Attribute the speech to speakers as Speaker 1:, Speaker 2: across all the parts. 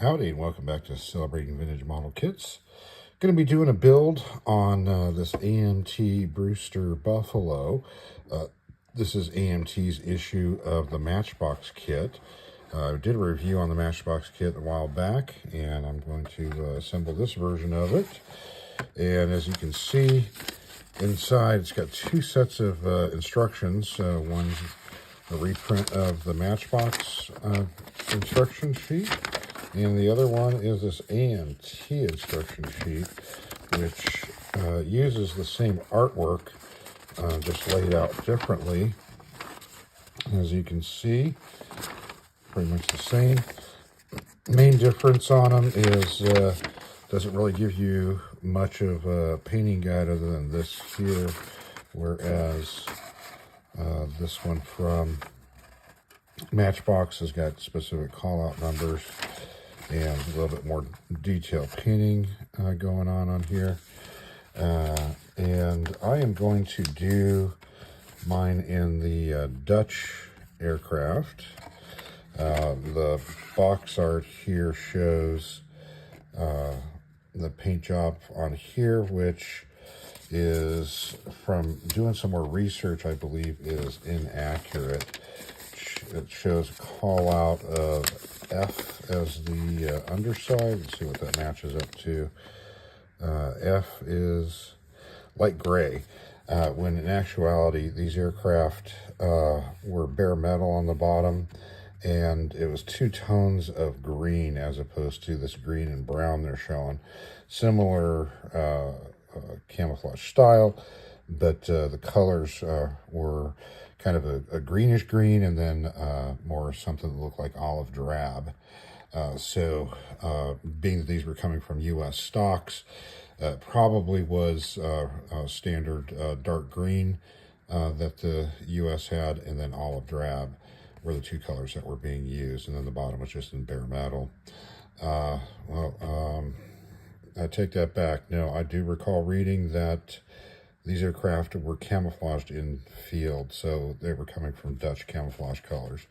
Speaker 1: Howdy, and welcome back to Celebrating Vintage Model Kits. Going to be doing a build on this AMT Brewster Buffalo. This is AMT's issue of the Matchbox kit. I did a review on the Matchbox kit a while back, and I'm going to assemble this version of it. And as you can see, inside it's got two sets of instructions. One's a reprint of the Matchbox instruction sheet, and the other one is this AMT instruction sheet, which uses the same artwork, just laid out differently. As you can see, pretty much the same. Main difference on them is doesn't really give you much of a painting guide other than this here, whereas this one from Matchbox has got specific call-out numbers and a little bit more detailed painting going on here. And I am going to do mine in the Dutch aircraft. The box art here shows the paint job on here, which is, from doing some more research, I believe is inaccurate. It shows a call out of F as the underside. Let's see what that matches up to. F is light gray, when in actuality these aircraft were bare metal on the bottom, and it was two tones of green as opposed to this green and brown they're showing. Similar camouflage style, but the colors were kind of a greenish green, and then more something that looked like olive drab. So being that these were coming from U.S. stocks, probably was standard dark green that the U.S. had, and then olive drab were the two colors that were being used, and then the bottom was just in bare metal. I take that back. No, I do recall reading that these aircraft were camouflaged in field, so they were coming from Dutch camouflage colors.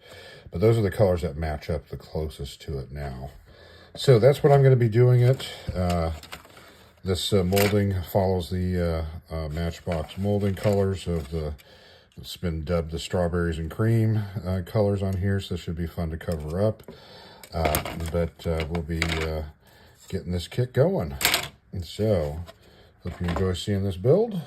Speaker 1: But those are the colors that match up the closest to it now. So that's what I'm going to be doing it. This molding follows the Matchbox molding colors of the, it's been dubbed the strawberries and cream colors on here, so this should be fun to cover up. But we'll be getting this kit going. And so, hope you enjoy seeing this build.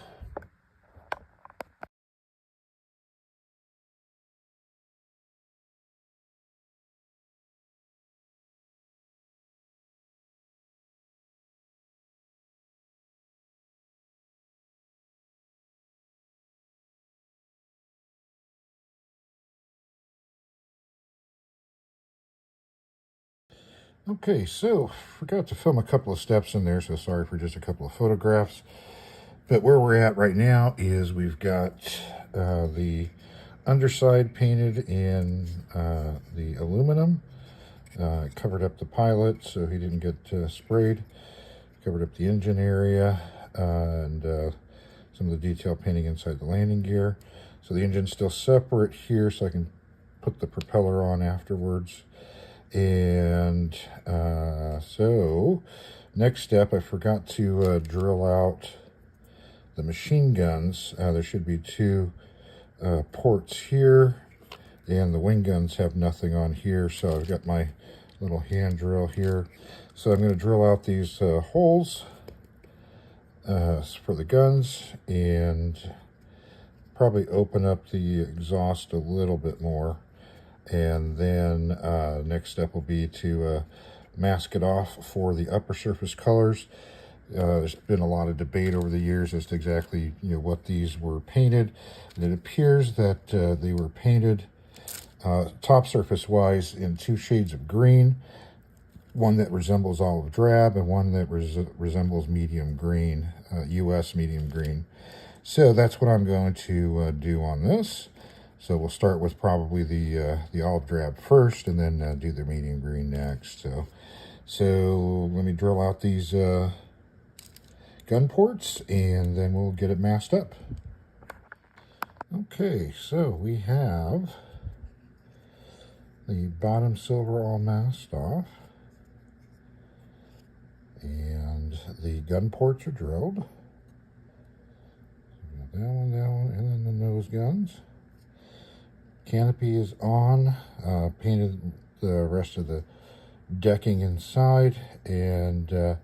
Speaker 1: Okay, so forgot to film a couple of steps in there, so sorry for just a couple of photographs. But where we're at right now is we've got the underside painted in the aluminum. Covered up the pilot so he didn't get sprayed. Covered up the engine area and some of the detail painting inside the landing gear. So the engine's still separate here, so I can put the propeller on afterwards. And so next step, I forgot to drill out the machine guns. There should be two ports here, and the wing guns have nothing on here, so I've got my little hand drill here. So I'm going to drill out these holes for the guns, and probably open up the exhaust a little bit more. And then next step will be to mask it off for the upper surface colors. There's been a lot of debate over the years as to exactly what these were painted, and it appears that they were painted top surface wise in two shades of green, one that resembles olive drab and one that resembles medium green, US medium green. So that's what I'm going to do on this. So we'll start with probably the olive drab first, and then do the medium green next. So let me drill out these gun ports, and then we'll get it masked up. Okay, so we have the bottom silver all masked off. the gun ports are drilled. That one, and then the nose guns. Canopy is on. Painted the rest of the decking inside, and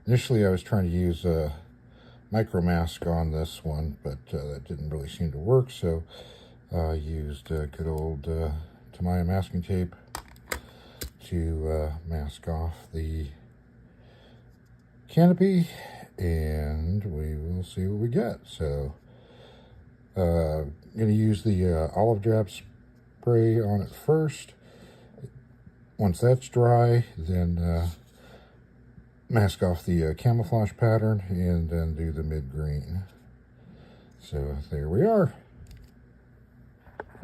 Speaker 1: initially I was trying to use a micro mask on this one, but that didn't really seem to work, so I used good old Tamiya masking tape to mask off the canopy, and we will see what we get. So I'm going to use the olive drab spray on it first. Once that's dry, then mask off the camouflage pattern, and then do the mid-green. So there we are.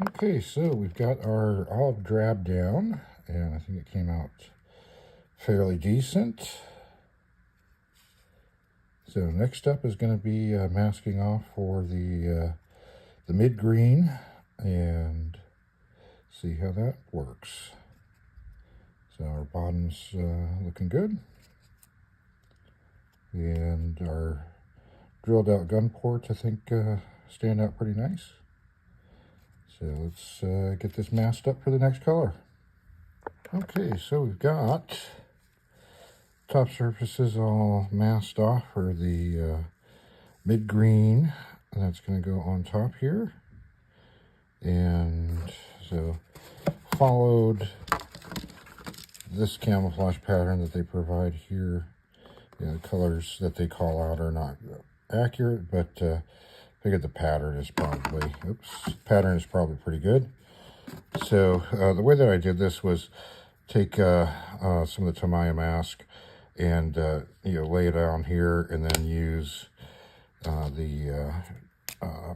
Speaker 1: Okay, so we've got our olive drab down, and I think it came out fairly decent. So next up is going to be masking off for the mid-green, and see how that works. So our bottom's looking good, and our drilled out gun ports I think stand out pretty nice. So let's get this masked up for the next color. Okay, so we've got top surfaces all masked off for the mid-green, and that's going to go on top here. And so followed this camouflage pattern that they provide here. The colors that they call out are not accurate, but I figured the pattern is probably, pretty good. So the way that I did this was take some of the Tamiya mask and lay it down here, and then use the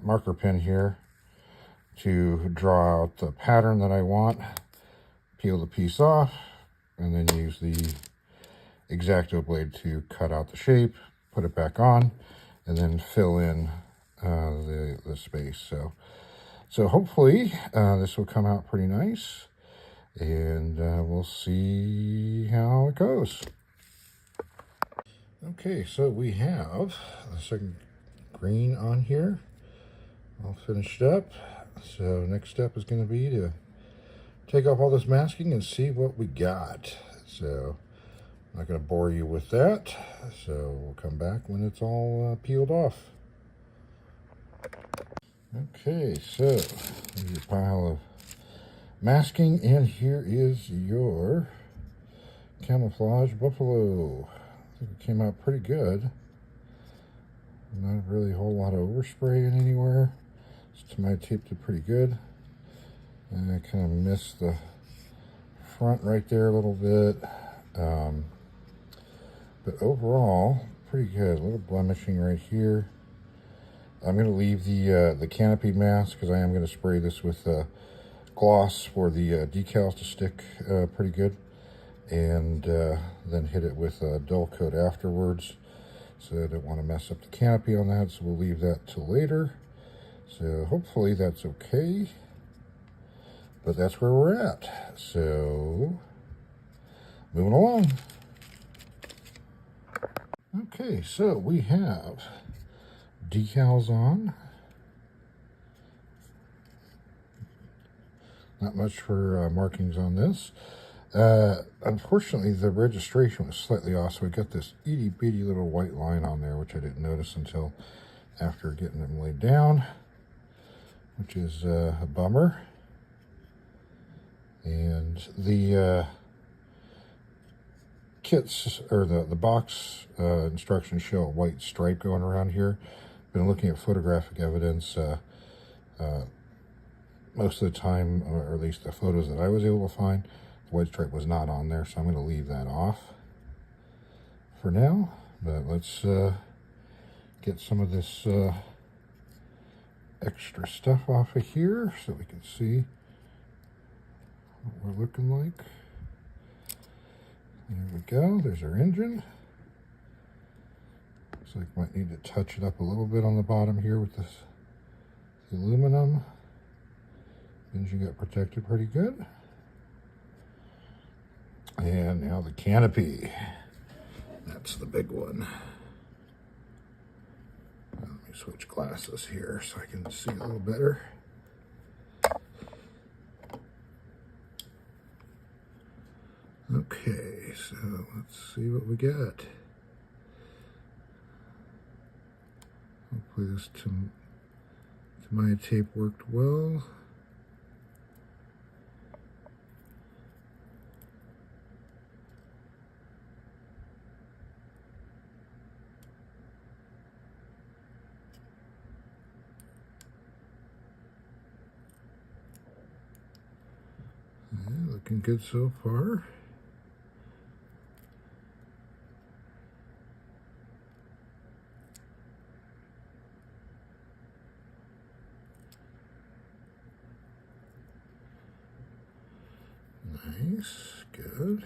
Speaker 1: marker pen here to draw out the pattern that I want, peel the piece off, and then use the X-Acto blade to cut out the shape, put it back on, and then fill in the space. So hopefully this will come out pretty nice, and we'll see how it goes. Okay, so we have the second green on here all finished up. So next step is going to be to take off all this masking and see what we got. So I'm not going to bore you with that, so we'll come back when it's all peeled off. Okay, so here's your pile of masking, and here is your camouflage buffalo. I think it came out pretty good. Not really a whole lot of overspraying anywhere. Tamiya taped it pretty good. And I kind of missed the front right there a little bit. But overall, pretty good. A little blemishing right here. I'm going to leave the canopy mask because I am going to spray this with gloss for the decals to stick pretty good. And then hit it with a dull coat afterwards. So I don't want to mess up the canopy on that, so we'll leave that till later. So hopefully that's okay. But that's where we're at. So moving along. Okay, so we have decals on. Not much for markings on this. Unfortunately, the registration was slightly off, so we got this itty bitty little white line on there, which I didn't notice until after getting them laid down, which is a bummer. And the kits, or the box instructions show a white stripe going around here. Been looking at photographic evidence. Most of the time, or at least the photos that I was able to find, the white stripe was not on there, so I'm going to leave that off for now. But let's get some of this extra stuff off of here so we can see what we're looking like. There we go. There's our engine. Looks like might need to touch it up a little bit on the bottom here with this aluminum. Engine got protected pretty good. And now the canopy. That's the big one. switch glasses here so I can see a little better. Okay, so let's see what we got. Hopefully this Maya tape worked well. Yeah, looking good so far. Nice, good.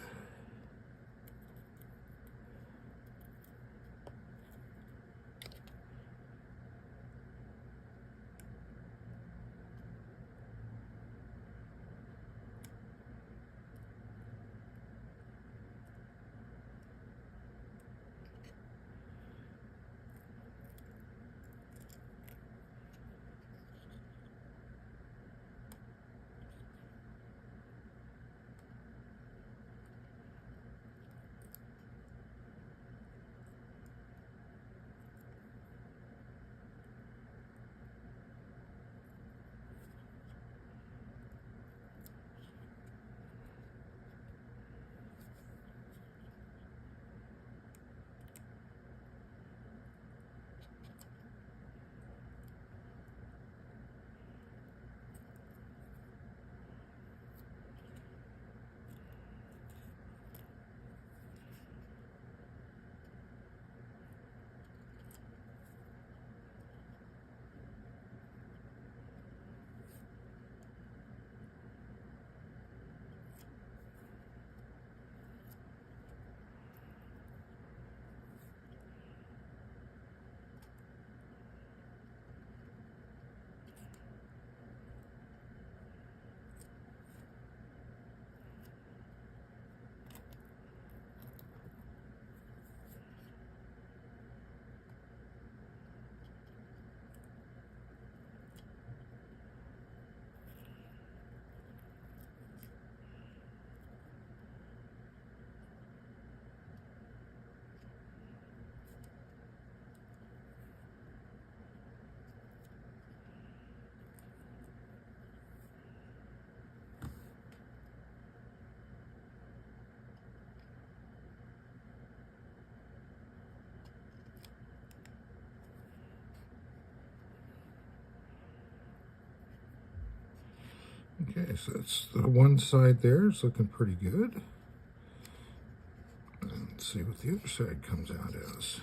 Speaker 1: Okay, so it's the one side there. It's looking pretty good. Let's see what the other side comes out as.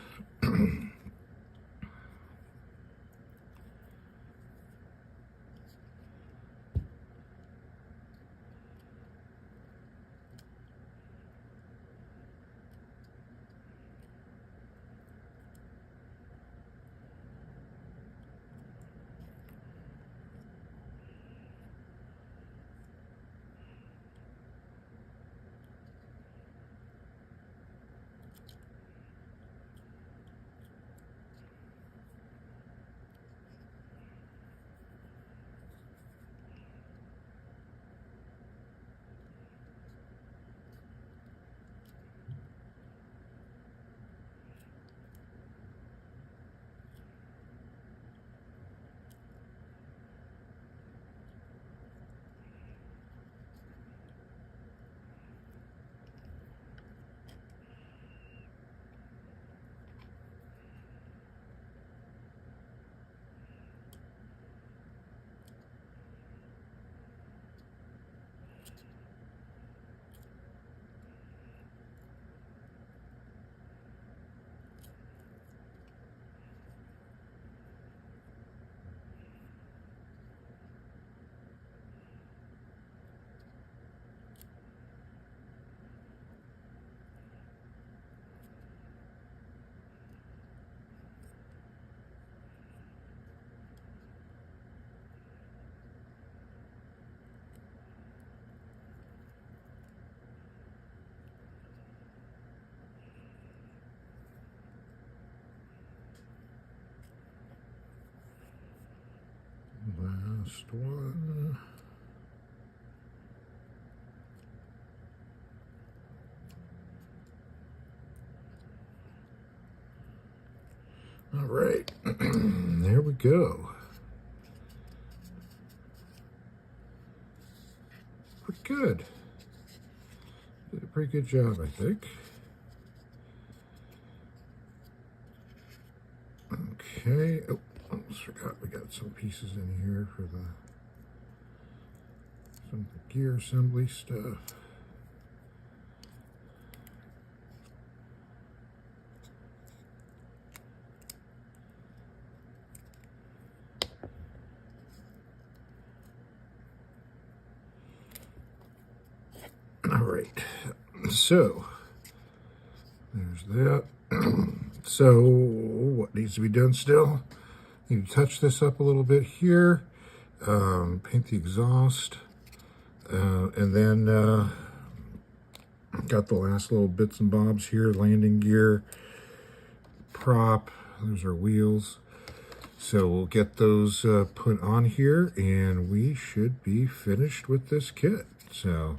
Speaker 1: Last one. All right, there we go. Pretty good. Did a pretty good job, I think. Okay. Oh, almost forgot we got some pieces in here for some of the gear assembly stuff. All right, so there's that. So what needs to be done still? You touch this up a little bit here, paint the exhaust, and then got the last little bits and bobs here, landing gear, prop, those are wheels. So we'll get those put on here and we should be finished with this kit. So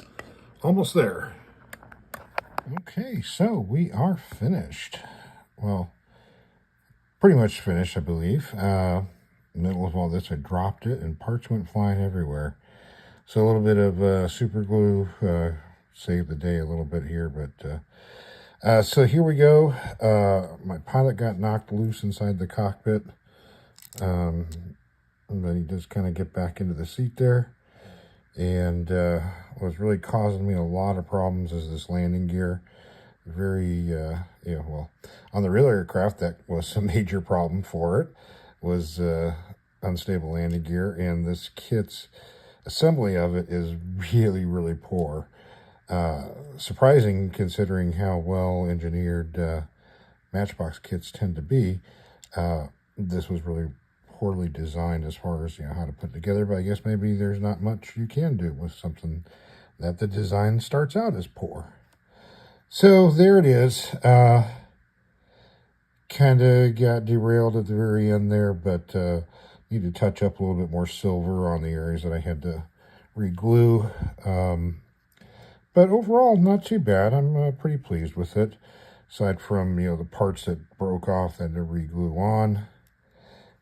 Speaker 1: almost there. Okay, so we are finished. Well, pretty much finished, I believe. Middle of all this, I dropped it and parts went flying everywhere. So a little bit of super glue saved the day a little bit here, but so here we go. My pilot got knocked loose inside the cockpit. But he does kind of get back into the seat there. And what's really causing me a lot of problems is this landing gear. Very, well, on the real aircraft, that was a major problem for it, was unstable landing gear. And this kit's assembly of it is really, really poor. Surprising considering how well engineered Matchbox kits tend to be. This was really poorly designed as far as how to put together, but I guess maybe there's not much you can do with something that the design starts out as poor. So there it is. Kind of got derailed at the very end there, but need to touch up a little bit more silver on the areas that I had to re-glue. But overall, not too bad. I'm pretty pleased with it. Aside from, the parts that broke off, I had to re-glue on.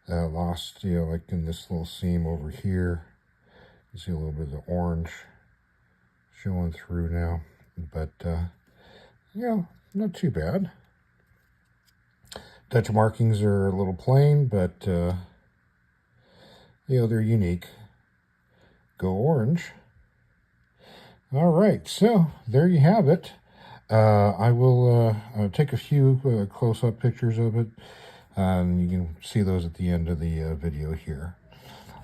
Speaker 1: Lost, like in this little seam over here. You see a little bit of the orange showing through now. But, not too bad. Touch markings are a little plain, but, they're unique. Go orange. All right, so there you have it. I will take a few close-up pictures of it. You can see those at the end of the video here.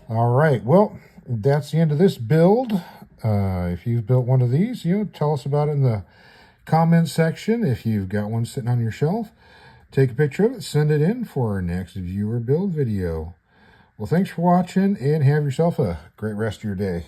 Speaker 1: All right, well, that's the end of this build. If you've built one of these, tell us about it in the comments section. If you've got one sitting on your shelf, take a picture of it, send it in for our next viewer build video. Well, thanks for watching, and have yourself a great rest of your day.